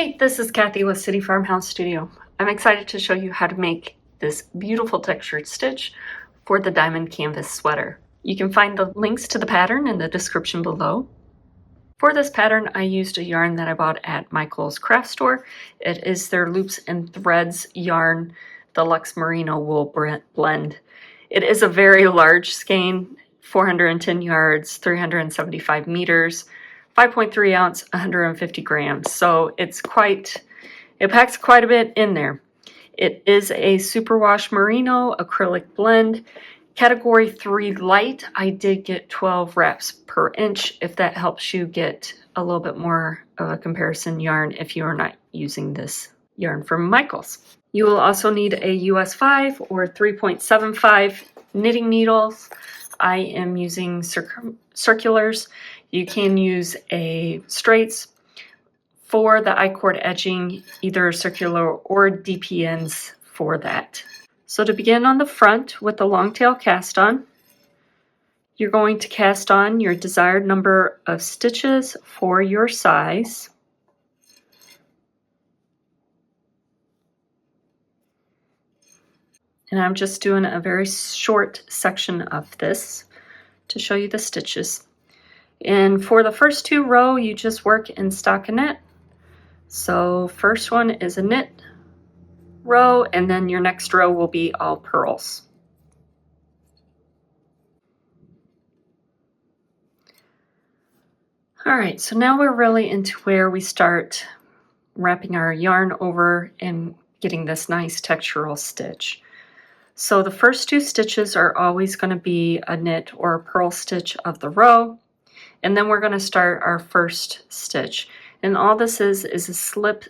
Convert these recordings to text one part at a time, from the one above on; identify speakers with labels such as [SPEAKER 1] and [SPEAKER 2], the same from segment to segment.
[SPEAKER 1] Hey, this is Kathy with City Farmhouse Studio. I'm excited to show you how to make this beautiful textured stitch for the diamond canvas sweater. You can find the links to the pattern in the description below. For this pattern, I used a yarn that I bought at Michael's craft store. It is their Loops and Threads yarn, the Luxe Merino wool blend. It is a very large skein, 410 yards, 375 meters, 5.3 ounce, 150 grams. So it packs quite a bit in there. It is a superwash merino acrylic blend. Category 3 light. I did get 12 wraps per inch if that helps you get a little bit more of a comparison yarn if you are not using this yarn from Michael's. You will also need a US 5 or 3.75 knitting needles. I am using circulars. You can use a straights. For the I-cord edging, either circular or DPNs for that. So to begin on the front with the long tail cast on, you're going to cast on your desired number of stitches for your size. And I'm just doing a very short section of this to show you the stitches. And for the first 2 rows, you just work in stockinette. So first one is a knit row, and then your next row will be all purls. All right, so now we're really into where we start wrapping our yarn over and getting this nice textural stitch. So the first 2 stitches are always going to be a knit or a purl stitch of the row, and then we're going to start our first stitch. And all this is a slip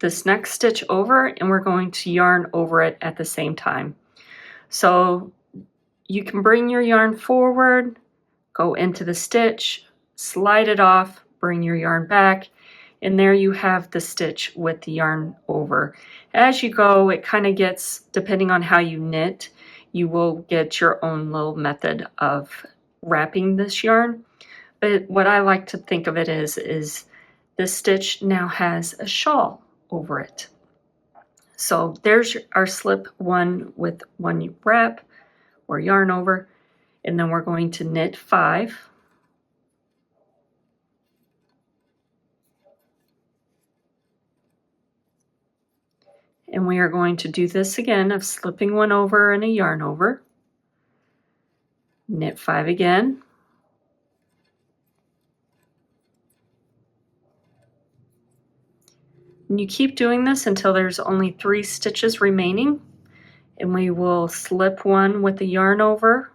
[SPEAKER 1] this next stitch over, and we're going to yarn over it at the same time. So you can bring your yarn forward, go into the stitch, slide it off, bring your yarn back, and there you have the stitch with the yarn over. As you go, it kind of gets, depending on how you knit, you will get your own little method of wrapping this yarn. But what I like to think of it is this stitch now has a shawl over it. So there's our slip one with 1 wrap or yarn over, and then we're going to knit 5. And we are going to do this again of slipping 1 over and a yarn over, knit 5 again, and you keep doing this until there's only 3 stitches remaining, and we will slip 1 with the yarn over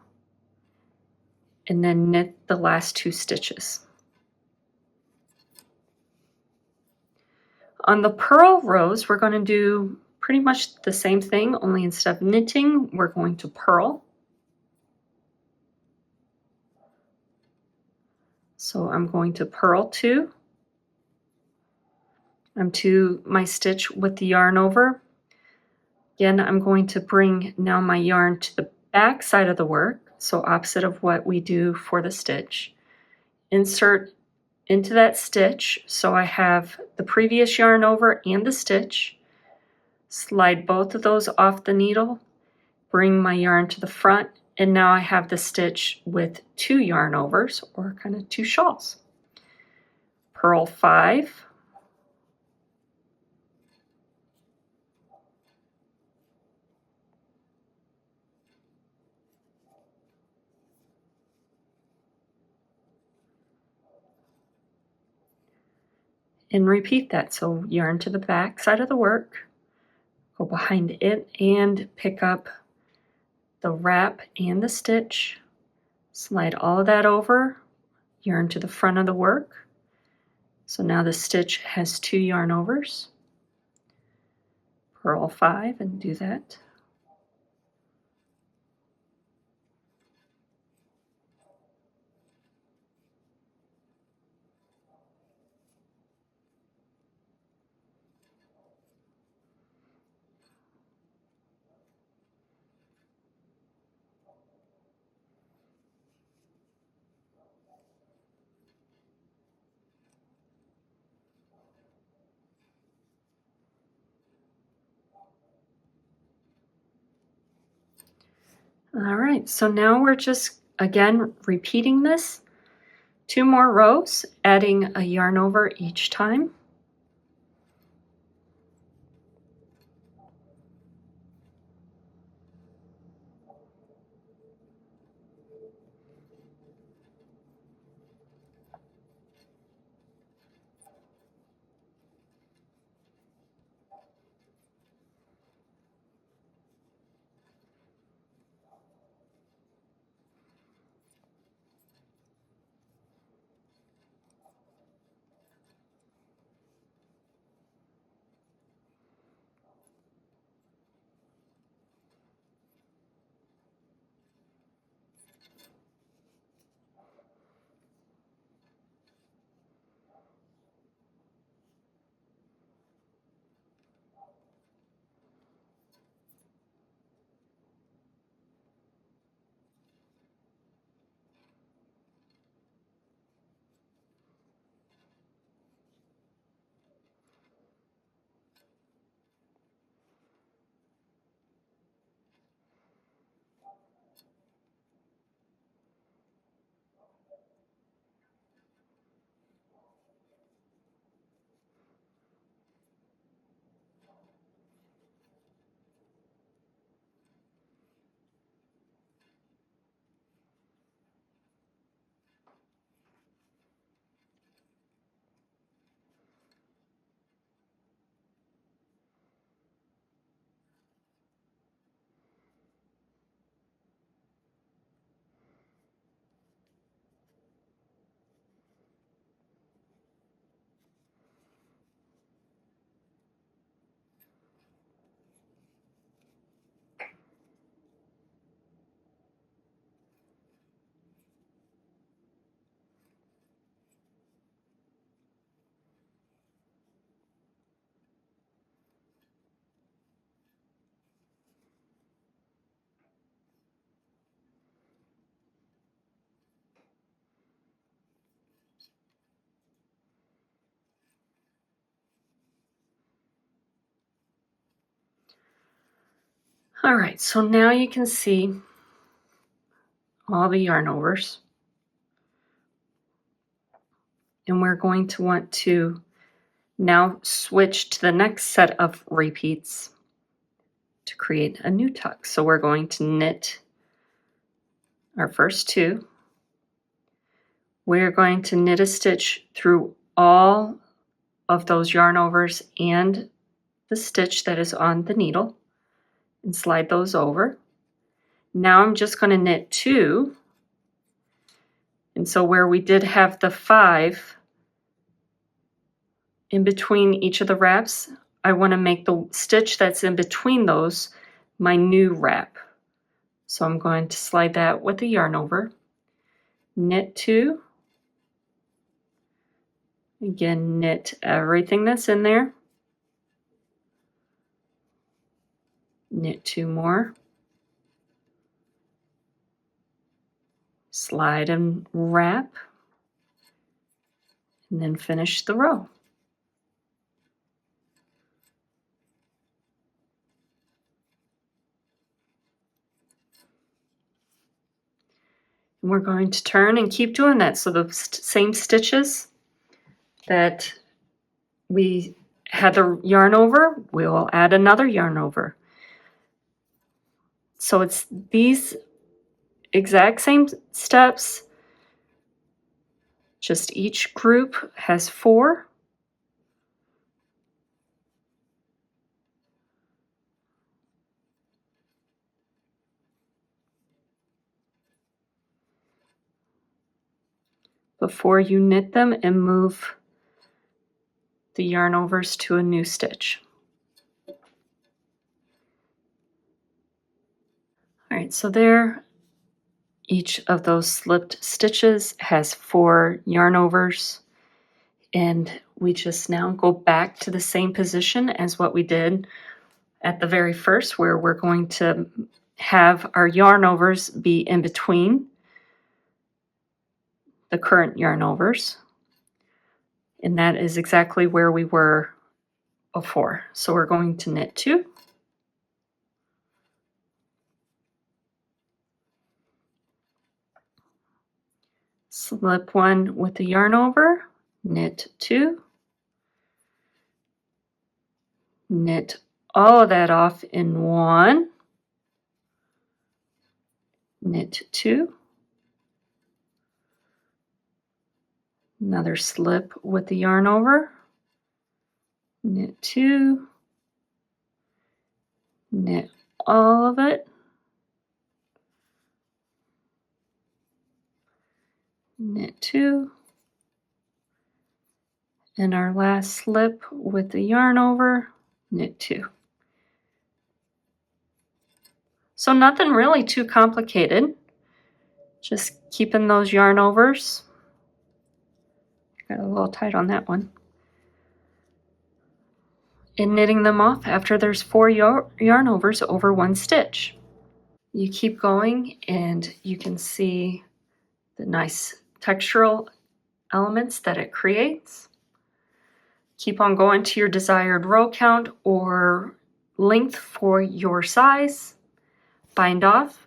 [SPEAKER 1] and then knit the last 2 stitches. On the purl rows, we're going to do pretty much the same thing, only instead of knitting, we're going to purl. So I'm going to purl 2. I'm to my stitch with the yarn over. Again, I'm going to bring now my yarn to the back side of the work, so opposite of what we do for the stitch. Insert into that stitch, so I have the previous yarn over and the stitch. Slide both of those off the needle, bring my yarn to the front, and now I have the stitch with 2 yarn overs, or kind of 2 shawls. Purl 5. And repeat that. So yarn to the back side of the work, go behind it and pick up the wrap and the stitch, slide all of that over, yarn to the front of the work. So now the stitch has 2 yarn overs. Purl 5 and do that. All right, so now we're just again repeating this 2 more rows, adding a yarn over each time. All right, so now you can see all the yarn overs. And we're going to want to now switch to the next set of repeats to create a new tuck. So we're going to knit our first 2. We're going to knit a stitch through all of those yarn overs and the stitch that is on the needle and slide those over. Now I'm just going to knit 2. And so where we did have the 5 in between each of the wraps, I want to make the stitch that's in between those my new wrap. So I'm going to slide that with the yarn over, knit 2, again knit everything that's in there, knit 2 more, slide and wrap, and then finish the row. And we're going to turn and keep doing that. So the same stitches that we had the yarn over, we'll add another yarn over. So it's these exact same steps, just each group has 4. Before you knit them and move the yarn overs to a new stitch. All right, so there, each of those slipped stitches has 4 yarn overs, and we just now go back to the same position as what we did at the very first, where we're going to have our yarn overs be in between the current yarn overs. And that is exactly where we were before. So we're going to knit 2, slip one with the yarn over, knit two, knit all of that off in one, knit two, another slip with the yarn over, knit two, knit all of it, knit two, and our last slip with the yarn over, knit two. So nothing really too complicated, just keeping those yarn overs. Got a little tight on that one. And knitting them off after there's 4 yarn overs over 1 stitch. You keep going and you can see the nice textural elements that it creates. Keep on going to your desired row count or length for your size. Bind off.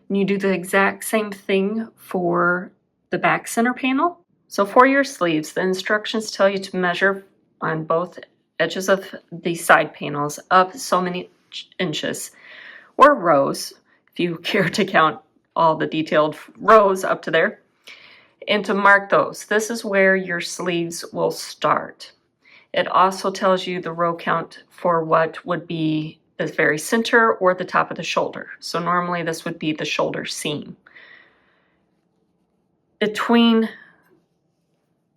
[SPEAKER 1] And you do the exact same thing for the back center panel. So for your sleeves, the instructions tell you to measure on both edges of the side panels up so many inches, or rows, if you care to count all the detailed rows up to there, and to mark those. This is where your sleeves will start. It also tells you the row count for what would be the very center or the top of the shoulder. So normally this would be the shoulder seam. Between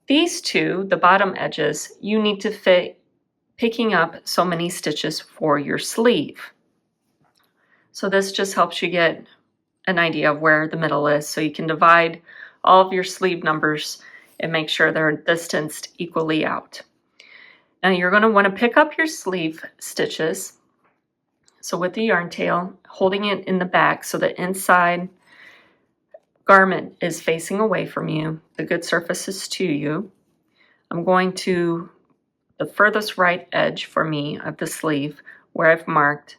[SPEAKER 1] these two, the bottom edges, you need to fit picking up so many stitches for your sleeve. So this just helps you get an idea of where the middle is, so you can divide all of your sleeve numbers and make sure they're distanced equally out. Now you're going to want to pick up your sleeve stitches. So with the yarn tail, holding it in the back so the inside garment is facing away from you, the good surface is to you. I'm going to the furthest right edge for me of the sleeve where I've marked,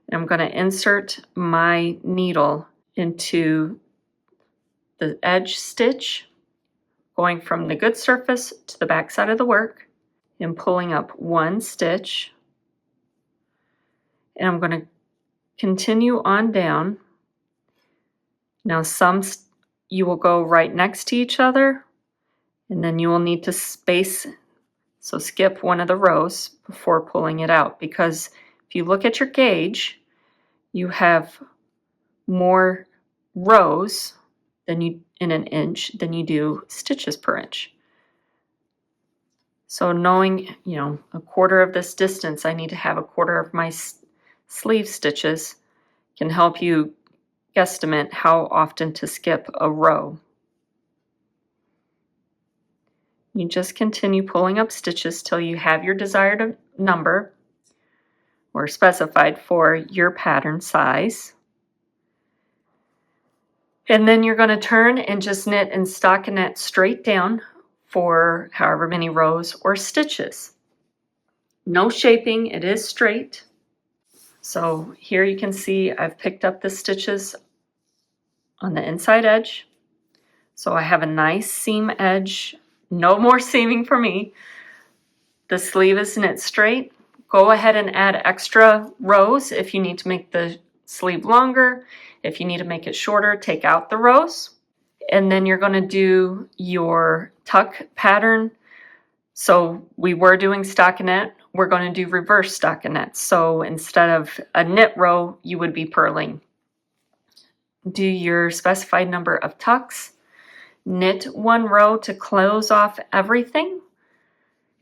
[SPEAKER 1] and I'm going to insert my needle into the edge stitch, going from the good surface to the back side of the work and pulling up 1 stitch, and I'm going to continue on down. Now some you will go right next to each other, and then you will need to space, so skip one of the rows before pulling it out, because if you look at your gauge, you have more rows than you in an inch than you do stitches per inch. So knowing, a quarter of this distance, I need to have a quarter of my sleeve stitches, can help you guesstimate how often to skip a row. You just continue pulling up stitches till you have your desired number or specified for your pattern size. And then you're going to turn and just knit and stockinette straight down for however many rows or stitches. No shaping, it is straight. So here you can see I've picked up the stitches on the inside edge. So I have a nice seam edge, no more seaming for me. The sleeve is knit straight. Go ahead and add extra rows if you need to make the sleeve longer. If you need to make it shorter, take out the rows. And then you're going to do your tuck pattern. So we were doing stockinette. We're going to do reverse stockinette. So instead of a knit row, you would be purling. Do your specified number of tucks. Knit 1 row to close off everything.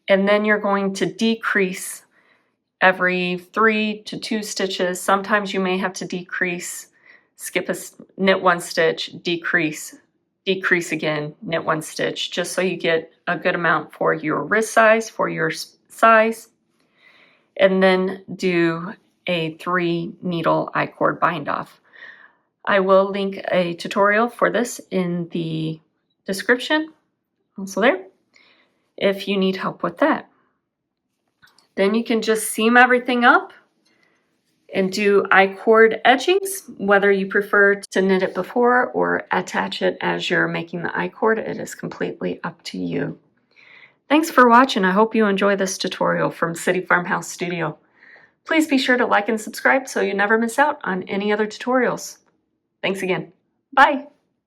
[SPEAKER 1] And then you're going to decrease every 3 to 2 stitches. Sometimes you may have to decrease, knit 1 stitch, decrease again, knit 1 stitch, just so you get a good amount for your wrist size, for your size. And then do a 3 needle I-cord bind off. I will link a tutorial for this in the description, also there, if you need help with that. Then you can just seam everything up and do I-cord edgings. Whether you prefer to knit it before or attach it as you're making the I-cord, it is completely up to you. Thanks for watching. I hope you enjoy this tutorial from City Farmhouse Studio. Please be sure to like and subscribe so you never miss out on any other tutorials. Thanks again. Bye.